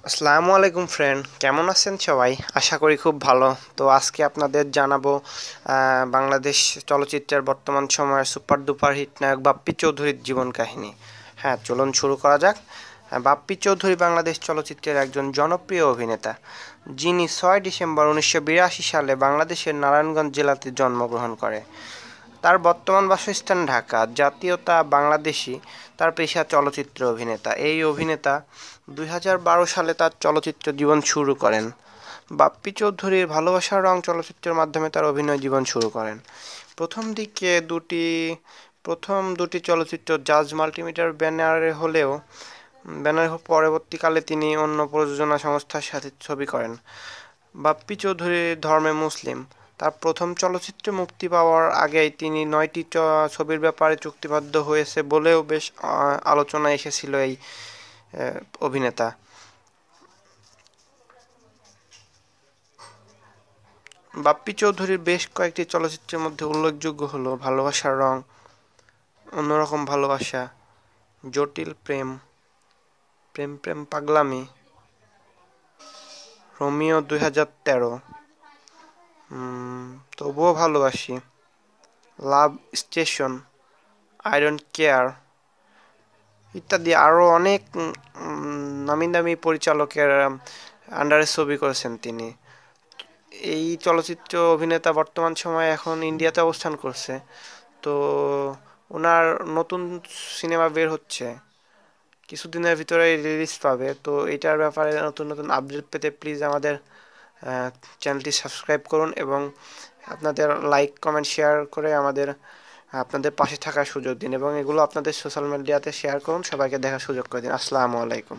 আসসালামু আলাইকুম ফ্রেন্ড, কেমন আছেন সবাই? আশা করি খুব ভালো। তো আজকে আপনাদের জানাবো বাংলাদেশ চলচ্চিত্রের বর্তমান সময়ের সুপার ডুপার হিট নায়ক বাপ্পি চৌধুরীর জীবন কাহিনী। হ্যাঁ, চলুন শুরু করা যাক। বাপ্পি চৌধুরী বাংলাদেশ চলচ্চিত্রের একজন জনপ্রিয় অভিনেতা, যিনি 6 ডিসেম্বর 1982 সালে বাংলাদেশের নারায়ণগঞ্জ জেলাতে জন্মগ্রহণ করে। তার বর্তমান বাসস্থান ঢাকা, জাতীয়তা বাংলাদেশী, তার পেশা চলচ্চিত্র অভিনেতা। এই অভিনেতা 2012 সালে তার চলচ্চিত্র জীবন শুরু করেন। বাপ্পি চৌধুরীর ভালোবাসার রং চলচ্চিত্রের মাধ্যমে তার অভিনয় জীবন শুরু করেন। প্রথম দিকে দুটি চলচ্চিত্র জাজ মাল্টিমিডিয়ার ব্যানারে পরবর্তীকালে তিনি অন্য প্রযোজনা সংস্থার সাথে ছবি করেন। বাপ্পি চৌধুরী ধর্মে মুসলিম। তার প্রথম চলচ্চিত্র মুক্তি পাওয়ার আগেই তিনি 9টি ছবির ব্যাপারে চুক্তিবদ্ধ হয়েছে বলেও বেশ আলোচনায় এসেছিল এই অভিনেতা। বাপ্পি চৌধুরীর বেশ কয়েকটি চলচ্চিত্রের মধ্যে উল্লেখযোগ্য হলো ভালোবাসার রং, অন্যরকম ভালোবাসা, জটিল প্রেম, প্রেম প্রেম পাগলামি, রোমিও 2013, তবুও ভালোবাসি, লাভ স্টেশন, আই ডোন্ট কেয়ার ইত্যাদি আরও অনেক নামি দামি পরিচালকের আন্ডারে ছবি করেছেন তিনি। এই চলচ্চিত্র অভিনেতা বর্তমান সময়ে এখন ইন্ডিয়াতে অবস্থান করছে। তো ওনার নতুন সিনেমা বের হচ্ছে, কিছুদিনের ভিতরে রিলিজ পাবে। তো এটার ব্যাপারে নতুন নতুন আপডেট পেতে প্লিজ আমাদের চ্যানেলটি সাবস্ক্রাইব করুন এবং আপনাদের লাইক কমেন্ট শেয়ার করে আপনাদের পাশে থাকার সুযোগ দিন এবং এগুলো আপনাদের সোশ্যাল মিডিয়াতে শেয়ার করুন, সবাইকে দেখার সুযোগ করে দিন। আসসালামু আলাইকুম।